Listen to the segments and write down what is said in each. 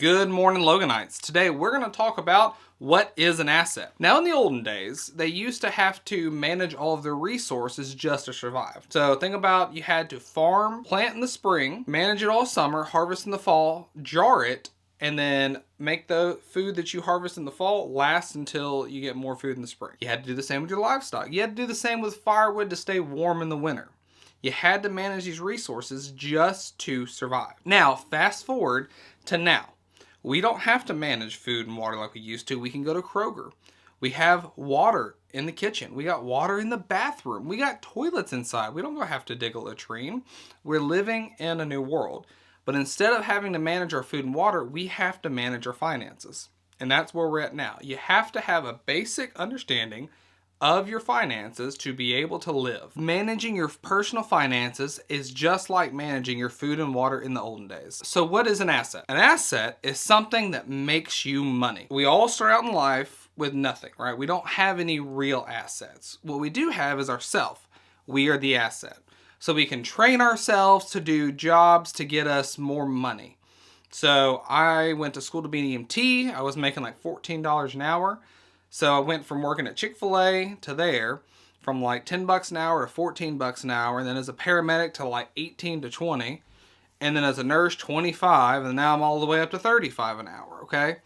Good morning, Loganites. Today we're going to talk about what is an asset. Now, in the olden days, they used to have to manage all of their resources just to survive. So think about you had to farm, plant in the spring, manage it all summer, harvest in the fall, jar it, and then make the food that you harvest in the fall last until you get more food in the spring. You had to do the same with your livestock. You had to do the same with firewood to stay warm in the winter. You had to manage these resources just to survive. Now, fast forward to now. We don't have to manage food and water like we used to. We can go to Kroger. We have water in the kitchen. We got water in the bathroom. We got toilets inside. We don't have to dig a latrine. We're living in a new world. But instead of having to manage our food and water, we have to manage our finances. And that's where we're at now. You have to have a basic understanding of your finances to be able to live. Managing your personal finances is just like managing your food and water in the olden days. So what is an asset? An asset is something that makes you money. We all start out in life with nothing, right? We don't have any real assets. What we do have is ourself. We are the asset. So we can train ourselves to do jobs to get us more money. So I went to school to be an EMT. I was making like $14 an hour. So I went from working at Chick-fil-A to there, from like $10 an hour to $14 an hour, and then as a paramedic to like 18 to 20, and then as a nurse 25, and now I'm all the way up to 35 an hour, okay?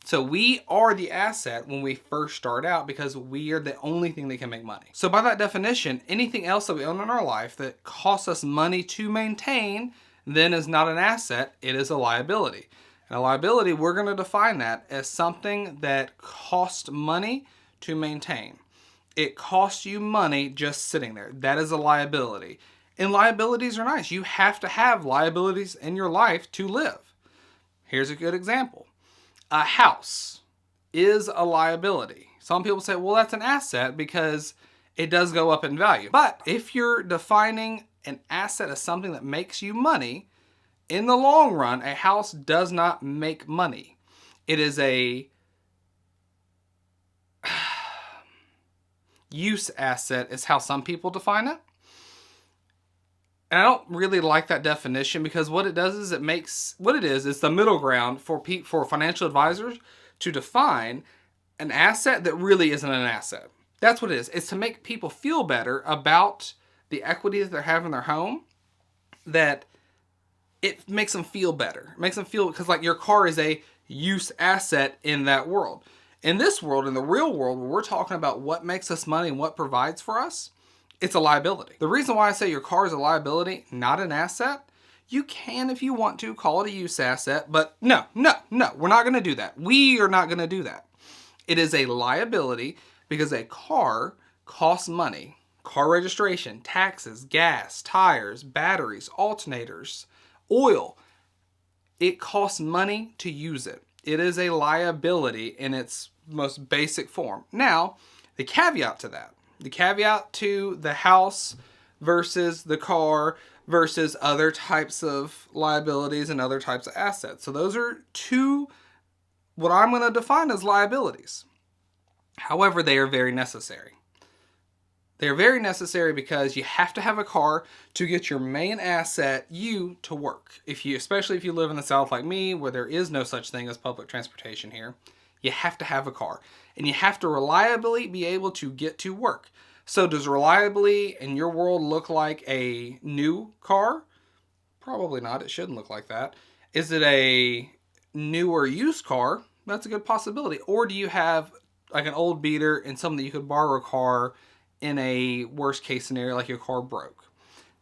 So we are the asset when we first start out because we are the only thing that can make money. So by that definition, anything else that we own in our life that costs us money to maintain then is not an asset, it is a liability. And a liability, we're going to define that as something that costs money to maintain. It costs you money just sitting there. That is a liability. And liabilities are nice. You have to have liabilities in your life to live. Here's a good example. A house is a liability. Some people say, well, that's an asset because it does go up in value. But if you're defining an asset as something that makes you money, in the long run, a house does not make money. It is a use asset is how some people define it. And I don't really like that definition because what it does is it's the middle ground for financial advisors to define an asset that really isn't an asset. That's what it is. It's to make people feel better about the equity that they have in their home, that it makes them feel better. It makes them feel, because like your car is a use asset in that world. In this world, in the real world, where we're talking about what makes us money and what provides for us, it's a liability. The reason why I say your car is a liability, not an asset, you can, if you want to, call it a use asset, but no, we're not going to do that. We are not going to do that. It is a liability because a car costs money. Car registration, taxes, gas, tires, batteries, alternators, oil. It costs money to use it. It is a liability in its most basic form. Now, the caveat to the house versus the car versus other types of liabilities and other types of assets. So those are two, what I'm going to define as liabilities. However, they are very necessary. They're very necessary because you have to have a car to get your main asset, you, to work. Especially if you live in the South like me, where there is no such thing as public transportation here, you have to have a car. And you have to reliably be able to get to work. So does reliably in your world look like a new car? Probably not. It shouldn't look like that. Is it a newer used car? That's a good possibility. Or do you have like an old beater and something that you could borrow a car in a worst case scenario, like your car broke?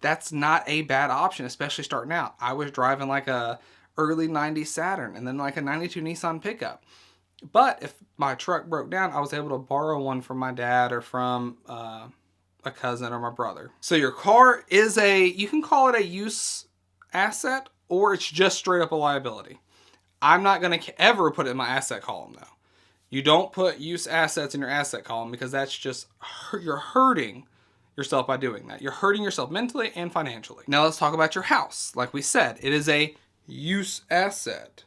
That's not a bad option, especially starting out. I was driving like a early 90s Saturn and then like a 92 Nissan pickup. But if my truck broke down, I was able to borrow one from my dad or from a cousin or my brother. So your car is you can call it a use asset, or it's just straight up a liability. I'm not going to ever put it in my asset column though. You don't put use assets in your asset column because that's just, you're hurting yourself by doing that. You're hurting yourself mentally and financially. Now let's talk about your house. Like we said, it is a use asset.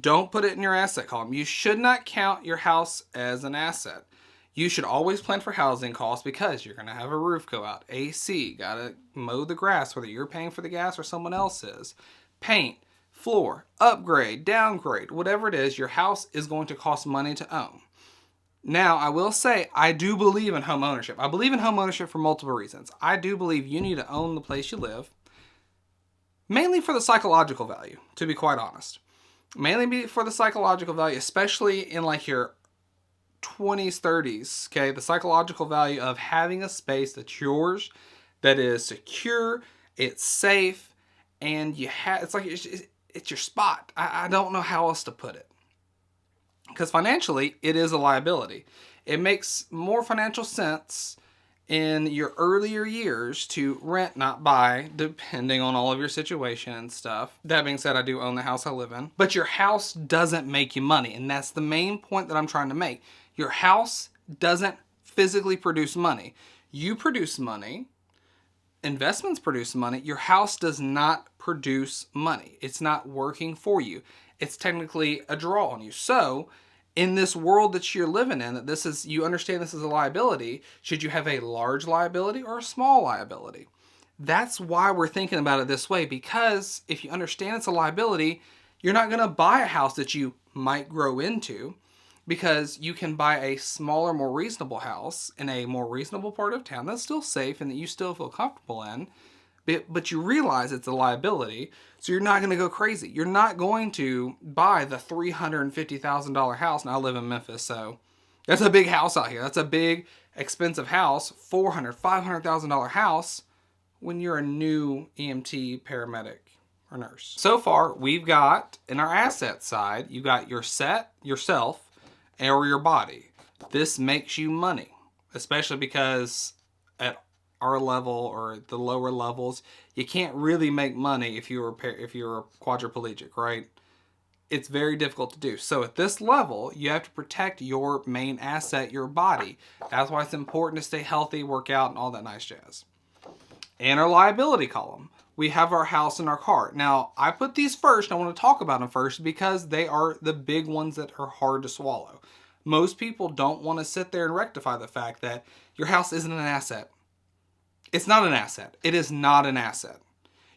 Don't put it in your asset column. You should not count your house as an asset. You should always plan for housing costs because you're going to have a roof go out, AC, got to mow the grass, whether you're paying for the gas or someone else is, paint, floor, upgrade, downgrade, whatever it is, your house is going to cost money to own. Now, I will say, I do believe in home ownership. I believe in home ownership for multiple reasons. I do believe you need to own the place you live, mainly for the psychological value, to be quite honest. Mainly for the psychological value, especially in like your 20s, 30s, okay? The psychological value of having a space that's yours, that is secure, it's safe, and it's your spot. I don't know how else to put it. Because financially, it is a liability. It makes more financial sense in your earlier years to rent, not buy, depending on all of your situation and stuff. That being said, I do own the house I live in. But your house doesn't make you money, and that's the main point that I'm trying to make. Your house doesn't physically produce money. You produce money. Investments produce money. Your house does not produce money. It's not working for you. It's technically a draw on you. So, in this world that you're living in, that you understand this is a liability, should you have a large liability or a small liability? That's why we're thinking about it this way, because if you understand it's a liability, you're not going to buy a house that you might grow into, because you can buy a smaller, more reasonable house in a more reasonable part of town that's still safe and that you still feel comfortable in, but you realize it's a liability, so you're not going to go crazy. You're not going to buy the $350,000 house. Now, I live in Memphis, so that's a big house out here. That's a big, expensive house, $400,000, $500,000 house, when you're a new EMT, paramedic, or nurse. So far, we've got, in our asset side, you got yourself, or your body. This makes you money, especially because at our level or the lower levels, you can't really make money if you're quadriplegic, right? It's very difficult to do. So at this level, you have to protect your main asset, your body. That's why it's important to stay healthy, work out, and all that nice jazz. And our liability column, we have our house and our car. Now, I put these first. I want to talk about them first because they are the big ones that are hard to swallow. Most people don't want to sit there and rectify the fact that your house isn't an asset. It's not an asset. It is not an asset.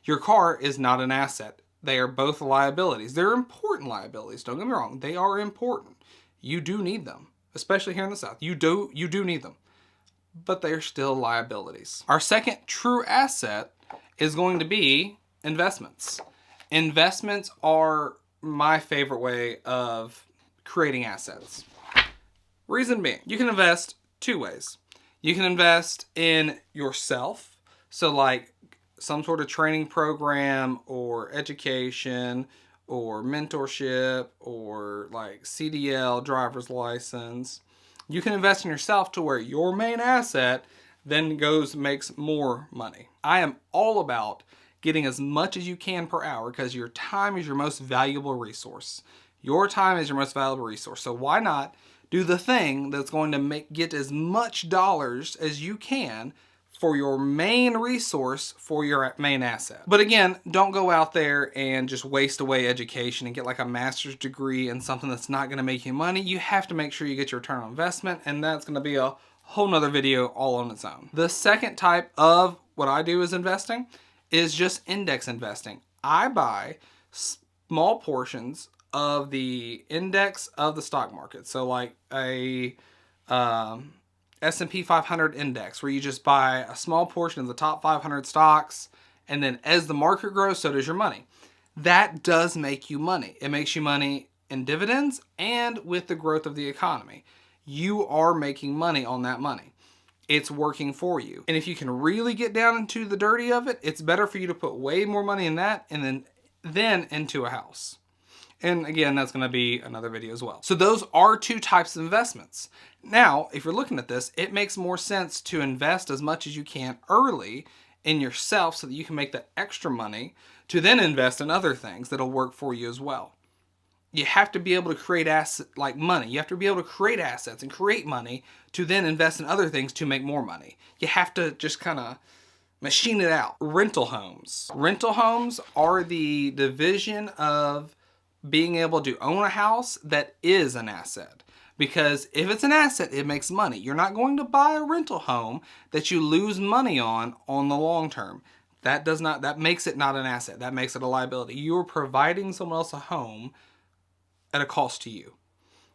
Your car is not an asset. They are both liabilities. They're important liabilities. Don't get me wrong. They are important. You do need them, especially here in the South. You do need them, but they're still liabilities. Our second true asset is going to be investments. Investments are my favorite way of creating assets. Reason being, you can invest two ways. You can invest in yourself, so like some sort of training program or education or mentorship or like CDL, driver's license. You can invest in yourself to where your main asset then makes more money. I am all about getting as much as you can per hour because your time is your most valuable resource. Your time is your most valuable resource. So why not do the thing that's going to get as much dollars as you can for your main resource, for your main asset. But again, don't go out there and just waste away education and get like a master's degree in something that's not going to make you money. You have to make sure you get your return on investment, and that's going to be a whole nother video all on its own. The second type of what I do as investing is just index investing. I buy small portions of the index of the stock market. So like a S&P 500 index where you just buy a small portion of the top 500 stocks, and then as the market grows, so does your money. That does make you money. It makes you money in dividends and with the growth of the economy. You are making money on that money. It's working for you. And if you can really get down into the dirty of it, it's better for you to put way more money in that and then into a house. And again, that's going to be another video as well. So those are two types of investments. Now, if you're looking at this, it makes more sense to invest as much as you can early in yourself so that you can make that extra money to then invest in other things that'll work for you as well. You have to be able to create money. You have to be able to create assets and create money to then invest in other things to make more money. You have to just kind of machine it out. Rental homes. Rental homes are the division of being able to own a house that is an asset. Because if it's an asset, it makes money. You're not going to buy a rental home that you lose money on the long term. That makes it not an asset. That makes it a liability. You're providing someone else a home at a cost to you.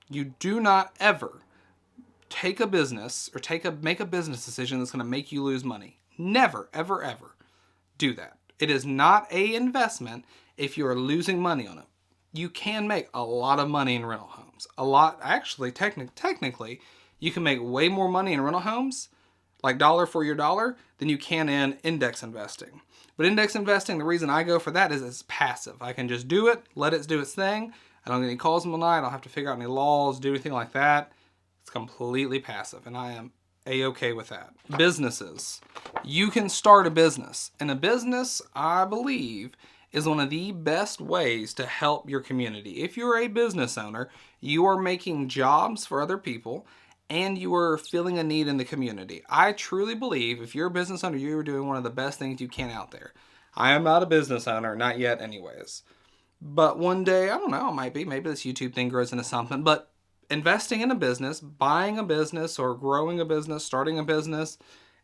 You do not ever take a business or make a business decision that's going to make you lose money. Never, ever, ever do that. It is not an investment if you are losing money on it. You can make a lot of money in rental homes. A lot, actually, technically, you can make way more money in rental homes, like dollar for your dollar, than you can in index investing. But index investing, the reason I go for that is it's passive. I can just do it, let it do its thing. I don't get any calls in the night. I don't have to figure out any laws, do anything like that. It's completely passive, and I am A-okay with that. Businesses. You can start a business. And a business, I believe, is one of the best ways to help your community. If you're a business owner, you are making jobs for other people, and you are filling a need in the community. I truly believe if you're a business owner, you are doing one of the best things you can out there. I am not a business owner, not yet anyways. But one day, I don't know, it might be. Maybe this YouTube thing grows into something. But investing in a business, buying a business, or growing a business, starting a business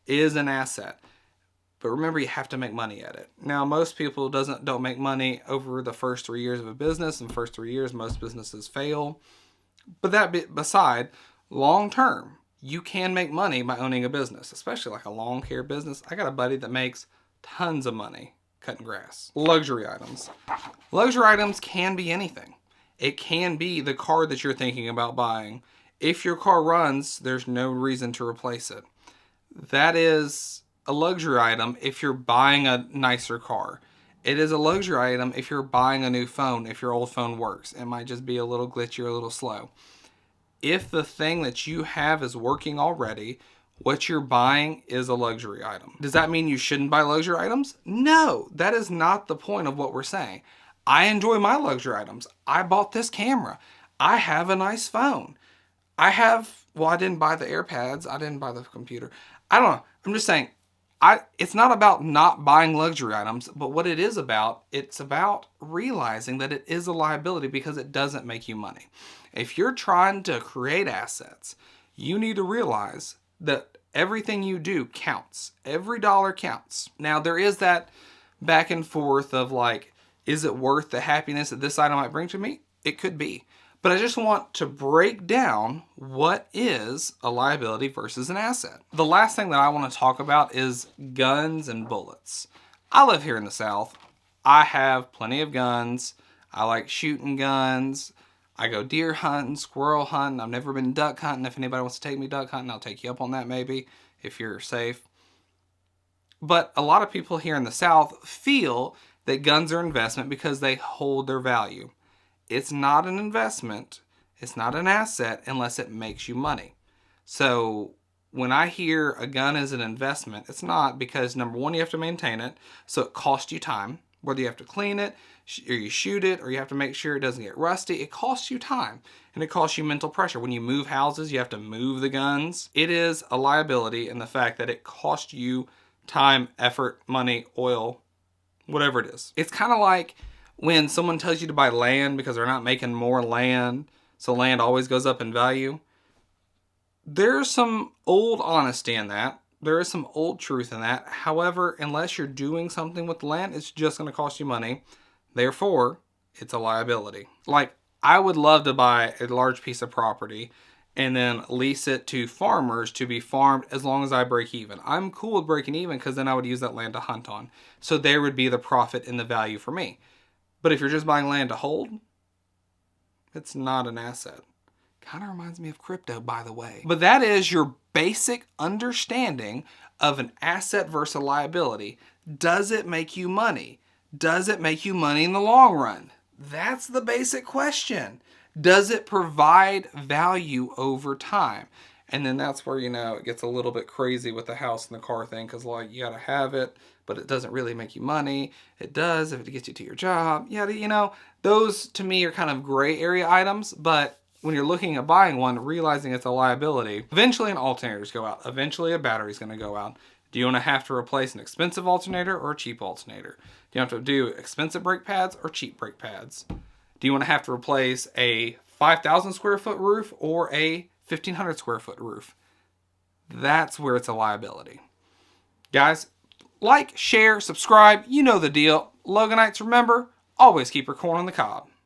is an asset. But remember, you have to make money at it. Now, most people don't make money over the first 3 years of a business. In the first 3 years, most businesses fail. But that beside, long term, you can make money by owning a business, especially like a lawn care business. I got a buddy that makes tons of money cutting grass. Luxury items. Luxury items can be anything. It can be the car that you're thinking about buying. If your car runs, there's no reason to replace it. That is a luxury item if you're buying a nicer car. It is a luxury item if you're buying a new phone, if your old phone works. It might just be a little glitchy or a little slow. If the thing that you have is working already, what you're buying is a luxury item. Does that mean you shouldn't buy luxury items? No, that is not the point of what we're saying. I enjoy my luxury items. I bought this camera. I have a nice phone. I didn't buy the AirPods. I didn't buy the computer. I don't know. I'm just saying, it's not about not buying luxury items, but what it is about, it's about realizing that it is a liability because it doesn't make you money. If you're trying to create assets, you need to realize that everything you do counts. Every dollar counts. Now, there is that back and forth of like, is it worth the happiness that this item might bring to me? It could be. But I just want to break down what is a liability versus an asset. The last thing that I want to talk about is guns and bullets. I live here in the South. I have plenty of guns. I like shooting guns. I go deer hunting, squirrel hunting. I've never been duck hunting. If anybody wants to take me duck hunting, I'll take you up on that maybe, if you're safe. But a lot of people here in the South feel that guns are an investment because they hold their value. It's not an investment. It's not an asset unless it makes you money. So when I hear a gun is an investment, it's not, because number one, you have to maintain it. So it costs you time, whether you have to clean it or you shoot it or you have to make sure it doesn't get rusty. It costs you time and it costs you mental pressure. When you move houses, you have to move the guns. It is a liability in the fact that it costs you time, effort, money, oil, whatever it is. It's kind of like when someone tells you to buy land because they're not making more land, so land always goes up in value. There's some old honesty in that. There is some old truth in that. However, unless you're doing something with the land, it's just going to cost you money. Therefore, it's a liability. Like, I would love to buy a large piece of property and then lease it to farmers to be farmed as long as I break even. I'm cool with breaking even because then I would use that land to hunt on. So there would be the profit and the value for me. But if you're just buying land to hold, it's not an asset. Kind of reminds me of crypto, by the way. But that is your basic understanding of an asset versus a liability. Does it make you money? Does it make you money in the long run? That's the basic question. Does it provide value over time? And then that's where, it gets a little bit crazy with the house and the car thing, because you got to have it, but it doesn't really make you money. It does if it gets you to your job. Yeah, those to me are kind of gray area items, but when you're looking at buying one, realizing it's a liability, eventually an alternator's go out. Eventually a battery's going to go out. Do you want to have to replace an expensive alternator or a cheap alternator? Do you have to do expensive brake pads or cheap brake pads? Do you want to have to replace a 5,000 square foot roof or a 1,500 square foot roof? That's where it's a liability. Guys, Like, share, subscribe. You know the deal. Loganites, remember, always keep your corn on the cob.